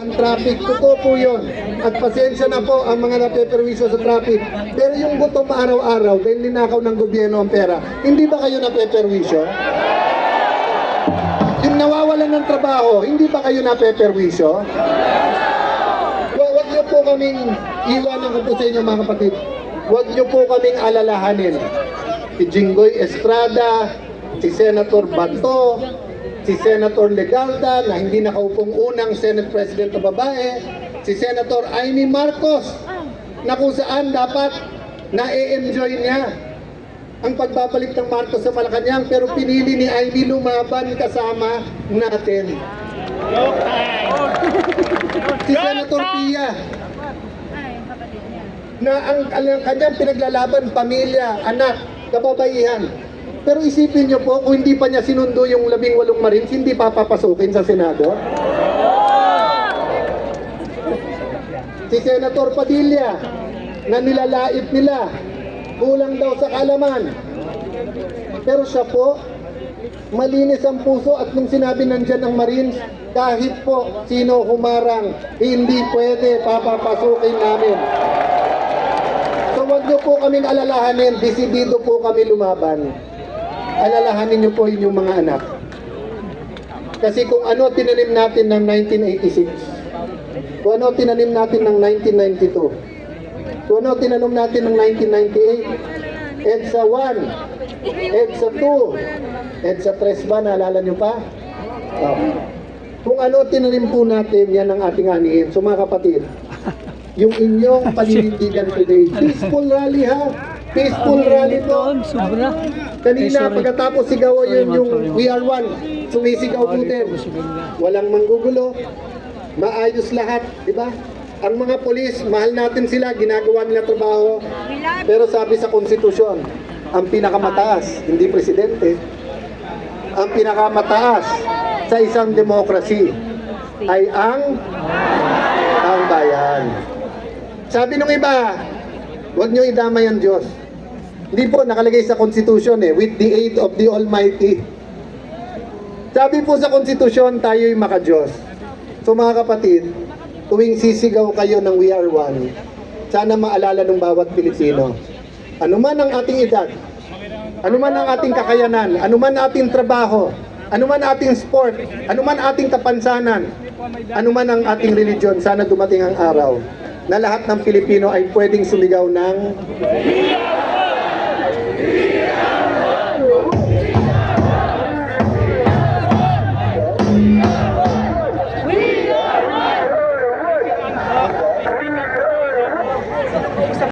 Ang traffic, totoo po yun. At pasensya na po ang mga napeperwisyo sa traffic. Pero yung gutom araw-araw dahil ninakaw ng gobyerno ang pera, hindi ba kayo napeperwisyo? Yung nawawalan ng trabaho, hindi ba kayo napeperwisyo? Huwag niyo po kaming iwanan ko po sa inyo mga kapatid. Huwag niyo po kaming alalahanin. Si Jinggoy Estrada, si Senator Bato, si Senator Legalda na hindi nakaupong unang Senate President na babae, si Senator Amy Marcos na kung saan dapat na-enjoy niya ang pagbabalik ng Marcos sa Malacanang pero pinili ni Amy lumaban kasama natin. Si Senator Pia na ang kanyang pinaglalaban, pamilya, anak, kababaihan. Pero isipin niyo po, kung hindi pa niya sinundo yung 18 Marines, hindi pa papasukin sa Senado? Si Senator Padilla, na nilalait nila, kulang daw sa kaalaman. Pero siya po, malinis ang puso at nung sinabi nandyan ang Marines, kahit po sino humarang, hindi pwede papapasukin namin. So wag niyo po kaming alalahanin, desidido po kami lumaban. Alalahanin niyo po inyong mga anak. Kasi kung ano tinanim natin ng 1986, kung ano tinanim natin ng 1992, kung ano tinanim natin ng 1998, EDSA 1, EDSA 2, EDSA 3 ba, naalala niyo pa? Kung ano tinanim po natin, yan ang ating anihin. So mga kapatid, yung inyong paninindigan today, peaceful rally ha? Peaceful rally to. Kanina pagkatapos sigaw yun yung We Are One, sumisigaw po din. Walang manggugulo, maayos lahat, di ba? Ang mga polis, mahal natin sila, ginagawa nila trabaho. Pero sabi sa konstitusyon, ang pinakamataas, hindi presidente, ang pinakamataas sa isang demokrasi ay ang bayan. Sabi nung iba, huwag nyo idamay ang Diyos. Hindi po nakalagay sa konstitusyon with the aid of the Almighty. Sabi po sa konstitusyon, tayo'y maka-Diyos. So mga kapatid, tuwing sisigaw kayo ng We Are One, sana maalala ng bawat Pilipino. Anuman ang ating edad, anuman ang ating kakayanan, anuman ating trabaho, anuman ating sport, anuman ating kapansanan, anuman ang ating religion, sana dumating ang araw na lahat ng Pilipino ay pwedeng sumigaw ng